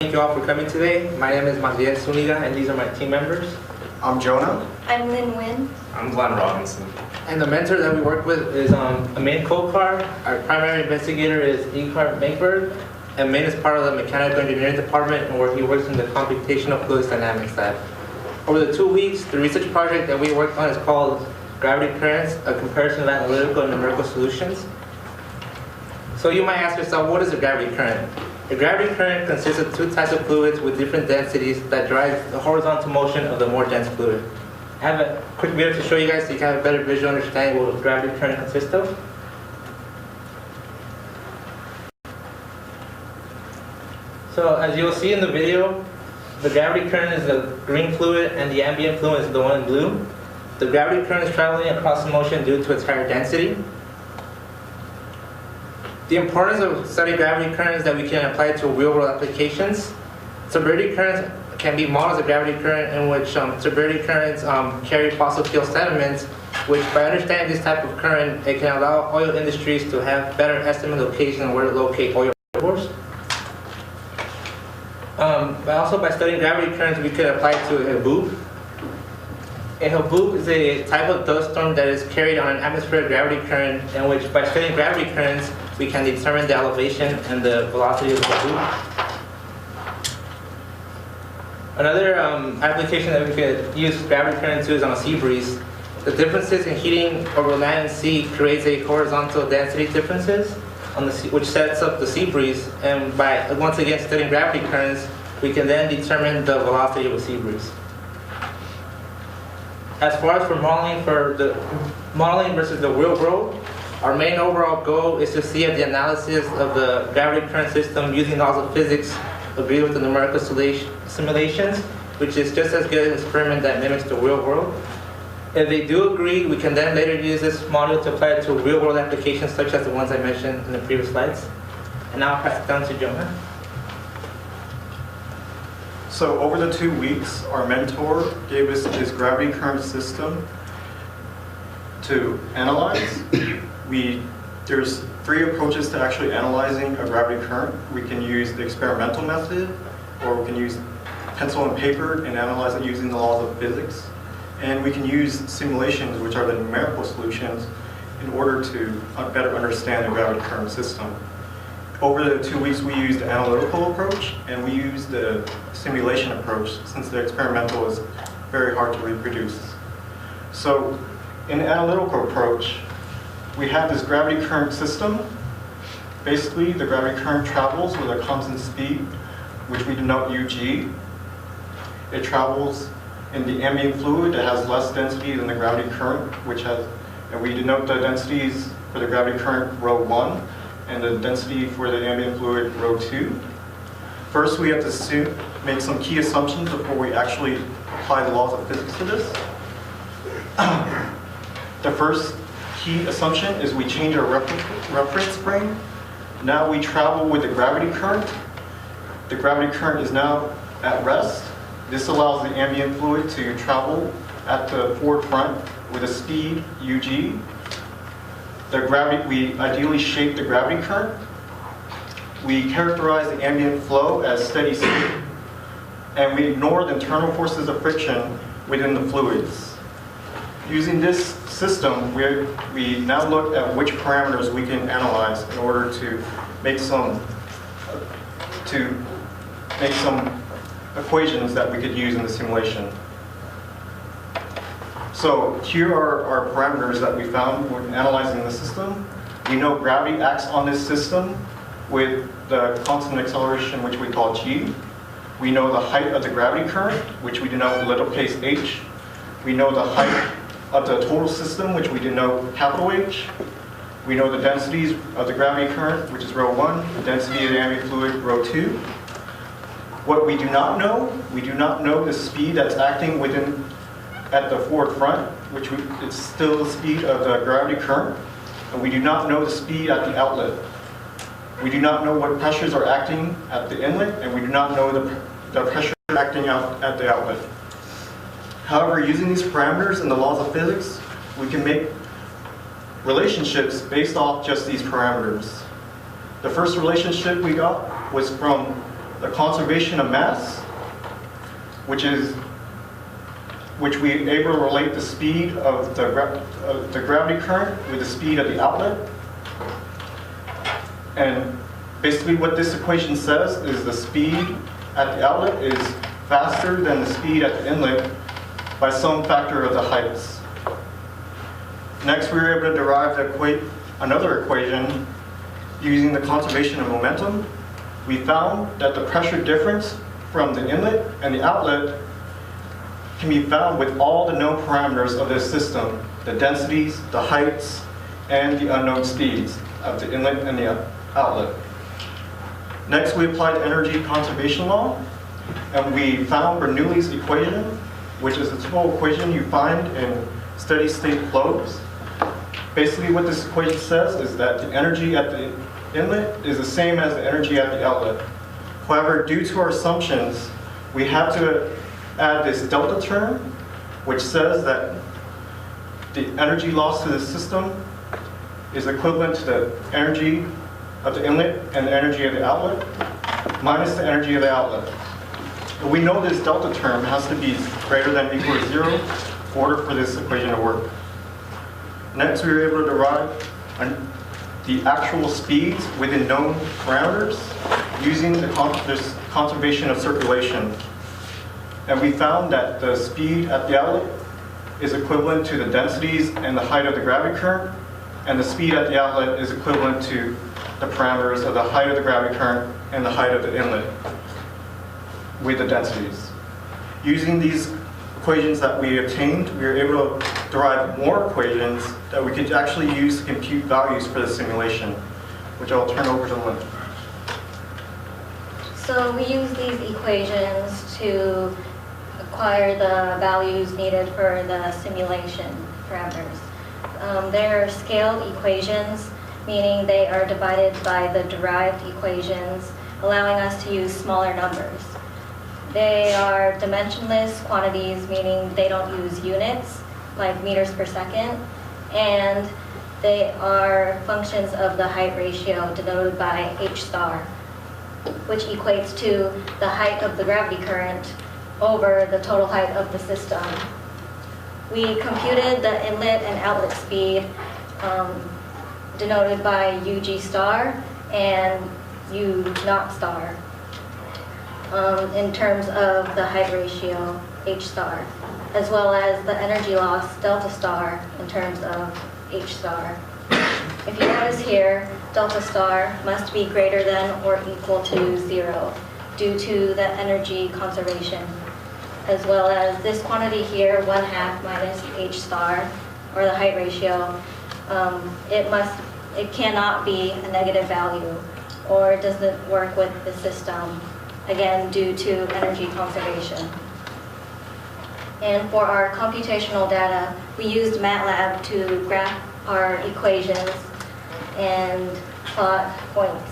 Thank you all for coming today. My name is Maciel Zuniga, and these are my team members. I'm Jonah. I'm Lynn Wynn. I'm Glenn Robinson. And the mentor that we work with is Amin Kokar. Our primary investigator is Ikar Makeberg. And Amin is part of the mechanical engineering department, where he works in the computational fluids dynamics lab. Over the 2 weeks, the research project that we worked on is called Gravity Currents, a comparison of analytical and numerical solutions. So you might ask yourself, what is a gravity current? A gravity current consists of two types of fluids with different densities that drive the horizontal motion of the more dense fluid. I have a quick video to show you guys so you can have a better visual understanding what a gravity current consists of. So as you'll see in the video, the gravity current is the green fluid and the ambient fluid is the one in blue. The gravity current is traveling across the motion due to its higher density. The importance of studying gravity currents that we can apply to real-world applications. Turbidity currents can be modeled as a gravity current in which turbidity currents carry fossil fuel sediments, which by understanding this type of current, it can allow oil industries to have better estimate location on where to locate oil reservoirs. But also by studying gravity currents, we could apply it to a haboob. A haboob is a type of dust storm that is carried on an atmospheric gravity current, in which by studying gravity currents, we can determine the elevation and the velocity of the haboob. Another application that we could use gravity current to is on a sea breeze. The differences in heating over land and sea creates a horizontal density differences on the sea, which sets up the sea breeze. And by once again studying gravity currents, we can then determine the velocity of a sea breeze. As far as for the modeling versus the real world, our main overall goal is to see if the analysis of the gravity current system using laws of physics agree with the numerical simulations, which is just as good as an experiment that mimics the real world. If they do agree, we can then later use this model to apply it to real world applications such as the ones I mentioned in the previous slides. And now I'll pass it down to Jonah. So over the 2 weeks, our mentor gave us this gravity current system to analyze. There's 3 approaches to actually analyzing a gravity current. We can use the experimental method, or we can use pencil and paper and analyze it using the laws of physics. And we can use simulations, which are the numerical solutions, in order to better understand the gravity current system. Over the 2 weeks, we used the analytical approach, and we used the simulation approach, since the experimental is very hard to reproduce. So in the analytical approach, we have this gravity current system. Basically, the gravity current travels with a constant speed, which we denote UG. It travels in the ambient fluid that has less density than the gravity current, and we denote the densities for the gravity current rho 1 and the density for the ambient fluid rho 2. First, we have to make some key assumptions before we actually apply the laws of physics to this. The first key assumption is we change our reference frame. Now we travel with the gravity current. The gravity current is now at rest. This allows the ambient fluid to travel at the forward front with a speed UG. We ideally shape the gravity current. We characterize the ambient flow as steady state, and we ignore the internal forces of friction within the fluids. Using this system, we now look at which parameters we can analyze in order to make some equations that we could use in the simulation. So here are our parameters that we found when analyzing the system. We know gravity acts on this system with the constant acceleration, which we call g. We know the height of the gravity current, which we denote lowercase h. We know the height of the total system, which we denote capital H. We know the densities of the gravity current, which is rho 1, the density of the ambient fluid, rho 2. What we do not know the speed that's acting at the forward front, which it's still the speed of the gravity current, and we do not know the speed at the outlet. We do not know what pressures are acting at the inlet, and we do not know the pressure acting out at the outlet. However, using these parameters and the laws of physics, we can make relationships based off just these parameters. The first relationship we got was from the conservation of mass, which we able to relate the speed of the gravity current with the speed of the outlet. And basically what this equation says is the speed at the outlet is faster than the speed at the inlet by some factor of the heights. Next, we were able to derive another equation using the conservation of momentum. We found that the pressure difference from the inlet and the outlet can be found with all the known parameters of this system, the densities, the heights, and the unknown speeds of the inlet and the outlet. Next, we applied energy conservation law, and we found Bernoulli's equation, which is a typical equation you find in steady state flows. Basically what this equation says is that the energy at the inlet is the same as the energy at the outlet. However, due to our assumptions, we have to add this delta term, which says that the energy loss to the system is equivalent to the energy of the inlet and the energy of the outlet minus the energy of the outlet. And we know this delta term has to be greater than or equal to 0 in order for this equation to work. Next, we were able to derive the actual speeds within known parameters using the conservation of circulation. And we found that the speed at the outlet is equivalent to the densities and the height of the gravity current, and the speed at the outlet is equivalent to the parameters of the height of the gravity current and the height of the inlet with the densities. Using these equations that we obtained, we were able to derive more equations that we could actually use to compute values for the simulation, which I'll turn over to Lynn. So we use these equations to acquire the values needed for the simulation parameters. They're scaled equations, meaning they are divided by the derived equations, allowing us to use smaller numbers. They are dimensionless quantities, meaning they don't use units, like meters per second, and they are functions of the height ratio denoted by h star, which equates to the height of the gravity current over the total height of the system. We computed the inlet and outlet speed denoted by UG star and U naught star in terms of the height ratio h star, as well as the energy loss delta star in terms of h star. If you notice here, delta star must be greater than or equal to 0 due to the energy conservation, as well as this quantity here, 1/2 minus h star, or the height ratio. It cannot be a negative value, or it doesn't work with the system, again due to energy conservation. And for our computational data, we used MATLAB to graph our equations and plot points.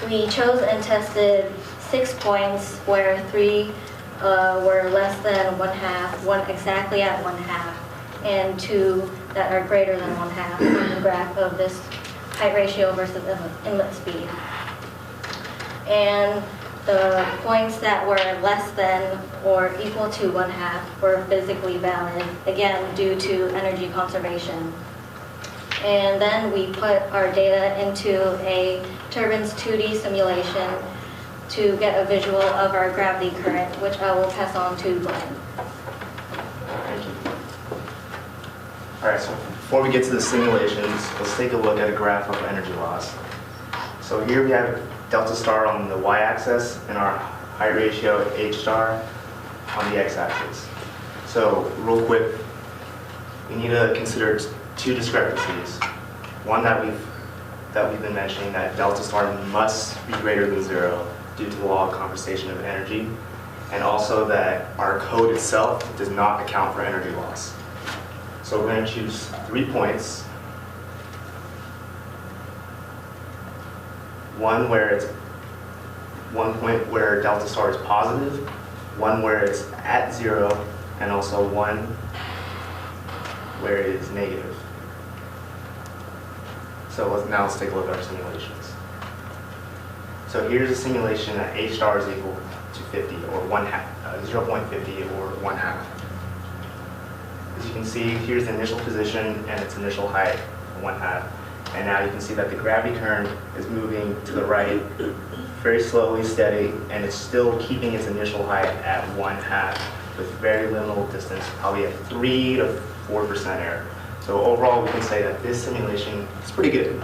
We chose and tested 6 points where 3 were less than 1/2, 1 exactly at 1/2, and 2 that are greater than 1/2 on the graph of this height ratio versus inlet speed. And the points that were less than or equal to 1/2 were physically valid, again due to energy conservation. And then we put our data into a turbines 2D simulation to get a visual of our gravity current, which I will pass on to Glenn. Thank you. All right, so before we get to the simulations, let's take a look at a graph of energy loss. So here we have delta star on the y-axis and our height ratio h star on the x-axis. So real quick, we need to consider 2 discrepancies. One that we've been mentioning, that delta star must be greater than 0 due to the law of conservation of energy, and also that our code itself does not account for energy loss. So we're going to choose 3 points. One point where delta star is positive, one where it's at 0, and also one where it is negative. So now let's take a look at our simulations. So here's a simulation that H star is equal to 50 or 0.50 or 1/2. As you can see, here's the initial position and its initial height, 1/2. And now you can see that the gravity current is moving to the right, very slowly, steady, and it's still keeping its initial height at 1/2 with very little distance, probably a 3 to 4% error. So overall, we can say that this simulation is pretty good.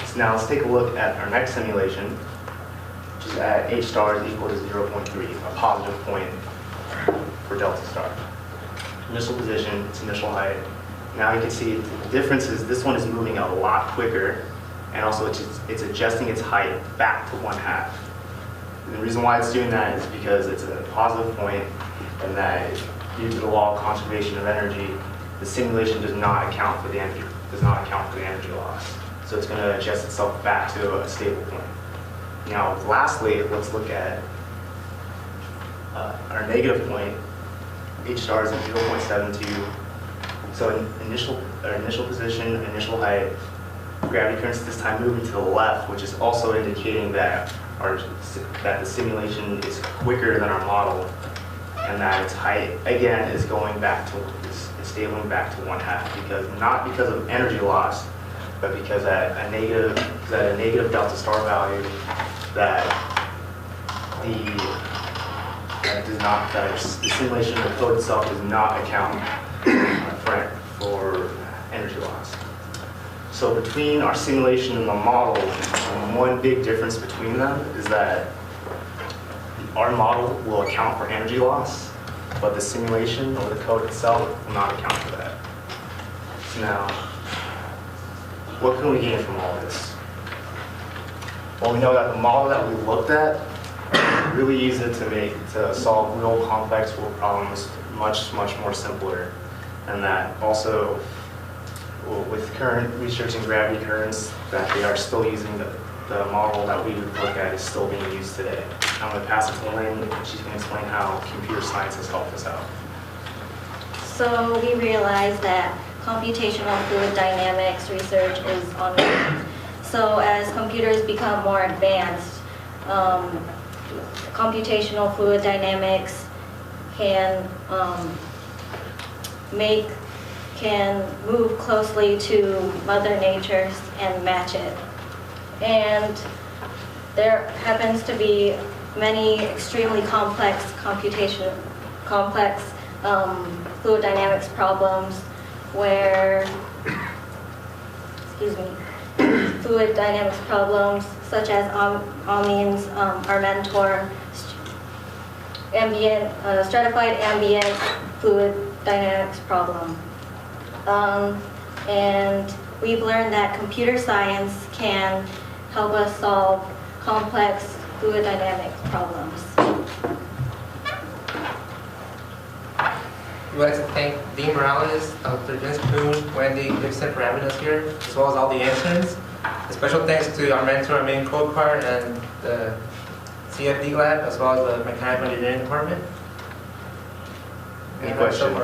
So now let's take a look at our next simulation, which is at H star is equal to 0.3, a positive point for delta star. Initial position, its initial height. Now you can see the difference is this one is moving a lot quicker, and also it's adjusting its height back to 1/2. And the reason why it's doing that is because it's a positive point, and that due to the law of conservation of energy, the simulation does not account for the energy loss. So it's going to adjust itself back to a stable point. Now, lastly, let's look at our negative point. H star is at 0.72. So initial position, initial height, gravity currents this time moving to the left, which is also indicating that the simulation is quicker than our model, and that its height again is going back to stabling back to 1/2 not because of energy loss, but because at a negative delta star value that the simulation, the code itself does not account for energy loss. So between our simulation and the model, one big difference between them is that our model will account for energy loss, but the simulation or the code itself will not account for that. So now, what can we gain from all this? Well, we know that the model that we looked at really easy to solve real complex world problems much more simpler, and that also with current research in gravity currents that they are still using the model that we would look at is still being used today. I'm going to pass it to Lynn, and she's going to explain how computer science has helped us out. So we realized that computational fluid dynamics research is ongoing. So as computers become more advanced, computational fluid dynamics can move closely to Mother Nature's and match it. And there happens to be many extremely complex fluid dynamics problems where, fluid dynamics problems such as Amin's, our mentor, stratified ambient fluid dynamics problem. And we've learned that computer science can help us solve complex fluid dynamics problems. We'd like to thank Dean Morales, Dr. Vince Poon, Wendy Gibson for having us here, as well as all the interns. A special thanks to our mentor, our main code part, and the CFD lab, as well as the mechanical engineering department. Any questions?